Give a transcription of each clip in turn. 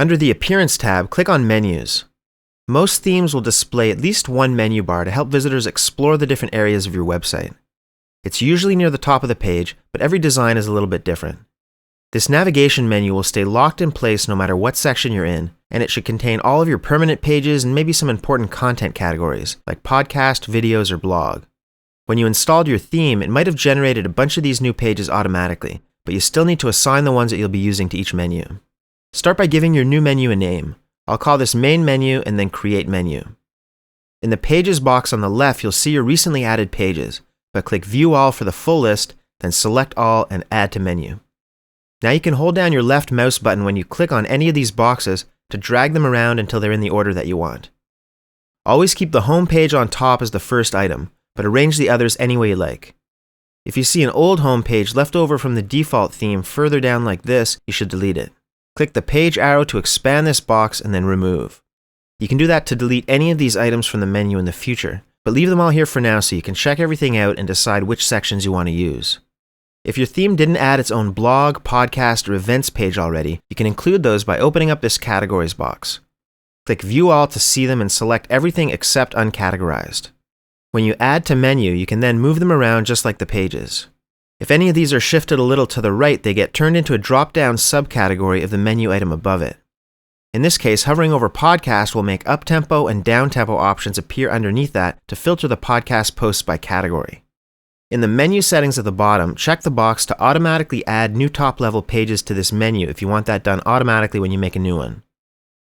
Under the Appearance tab, click on Menus. Most themes will display at least one menu bar to help visitors explore the different areas of your website. It's usually near the top of the page, but every design is a little bit different. This navigation menu will stay locked in place no matter what section you're in, and it should contain all of your permanent pages and maybe some important content categories, like podcast, videos, or blog. When you installed your theme, it might have generated a bunch of these new pages automatically, but you still need to assign the ones that you'll be using to each menu. Start by giving your new menu a name. I'll call this Main Menu and then Create Menu. In the Pages box on the left, you'll see your recently added pages, but click View All for the full list, then select All and Add to Menu. Now you can hold down your left mouse button when you click on any of these boxes to drag them around until they're in the order that you want. Always keep the home page on top as the first item, but arrange the others any way you like. If you see an old home page left over from the default theme further down like this, you should delete it. Click the page arrow to expand this box and then remove. You can do that to delete any of these items from the menu in the future, but leave them all here for now so you can check everything out and decide which sections you want to use. If your theme didn't add its own blog, podcast, or events page already, you can include those by opening up this Categories box. Click View All to see them and select everything except Uncategorized. When you add to menu, you can then move them around just like the pages. If any of these are shifted a little to the right, they get turned into a drop-down subcategory of the menu item above it. In this case, hovering over podcast will make up-tempo and down-tempo options appear underneath that to filter the podcast posts by category. In the menu settings at the bottom, check the box to automatically add new top-level pages to this menu if you want that done automatically when you make a new one.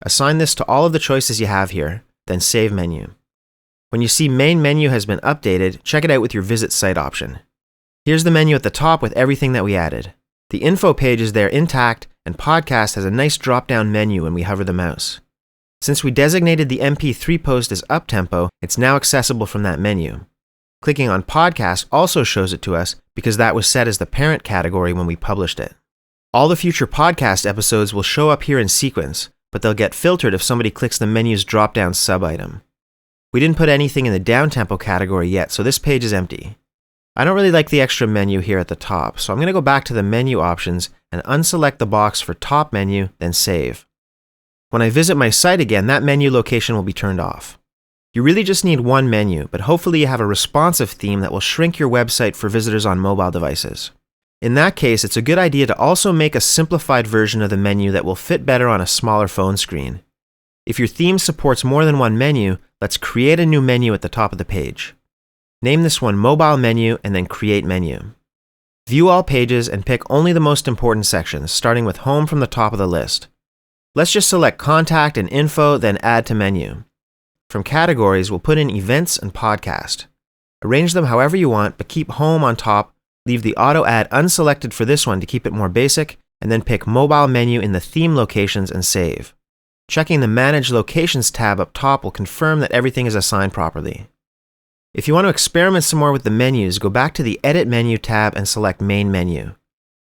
Assign this to all of the choices you have here, then Save Menu. When you see Main Menu has been updated, check it out with your Visit Site option. Here's the menu at the top with everything that we added. The info page is there intact, and Podcast has a nice drop-down menu when we hover the mouse. Since we designated the MP3 post as up-tempo, it's now accessible from that menu. Clicking on Podcast also shows it to us because that was set as the parent category when we published it. All the future podcast episodes will show up here in sequence, but they'll get filtered if somebody clicks the menu's drop-down sub-item. We didn't put anything in the down-tempo category yet, so this page is empty. I don't really like the extra menu here at the top, so I'm going to go back to the menu options and unselect the box for Top Menu, then Save. When I visit my site again, that menu location will be turned off. You really just need one menu, but hopefully you have a responsive theme that will shrink your website for visitors on mobile devices. In that case, it's a good idea to also make a simplified version of the menu that will fit better on a smaller phone screen. If your theme supports more than one menu, let's create a new menu at the top of the page. Name this one Mobile Menu and then Create Menu. View all pages and pick only the most important sections, starting with Home from the top of the list. Let's just select Contact and Info, then Add to Menu. From categories, we'll put in Events and Podcast. Arrange them however you want, but keep Home on top, leave the Auto Add unselected for this one to keep it more basic, and then pick Mobile Menu in the theme locations and save. Checking the Manage Locations tab up top will confirm that everything is assigned properly. If you want to experiment some more with the menus, go back to the Edit Menu tab and select Main Menu.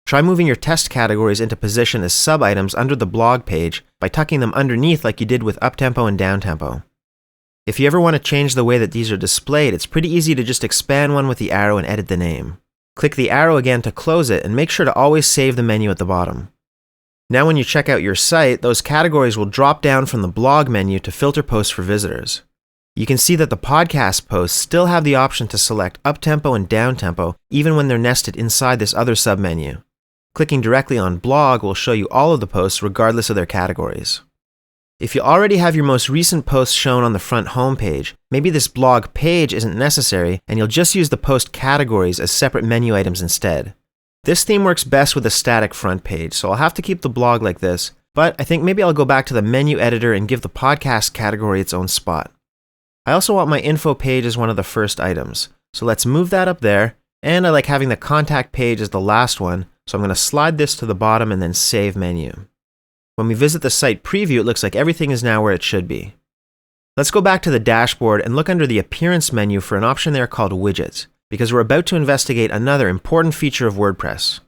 Try moving your test categories into position as sub-items under the blog page by tucking them underneath like you did with up-tempo and down-tempo. If you ever want to change the way that these are displayed, it's pretty easy to just expand one with the arrow and edit the name. Click the arrow again to close it and make sure to always save the menu at the bottom. Now when you check out your site, those categories will drop down from the blog menu to filter posts for visitors. You can see that the podcast posts still have the option to select up-tempo and down-tempo even when they're nested inside this other submenu. Clicking directly on blog will show you all of the posts regardless of their categories. If you already have your most recent posts shown on the front homepage, maybe this blog page isn't necessary and you'll just use the post categories as separate menu items instead. This theme works best with a static front page, so I'll have to keep the blog like this, but I think maybe I'll go back to the menu editor and give the podcast category its own spot. I also want my info page as one of the first items, so let's move that up there, and I like having the contact page as the last one, so I'm going to slide this to the bottom and then Save Menu. When we visit the site preview, it looks like everything is now where it should be. Let's go back to the dashboard and look under the Appearance menu for an option there called Widgets, because we're about to investigate another important feature of WordPress.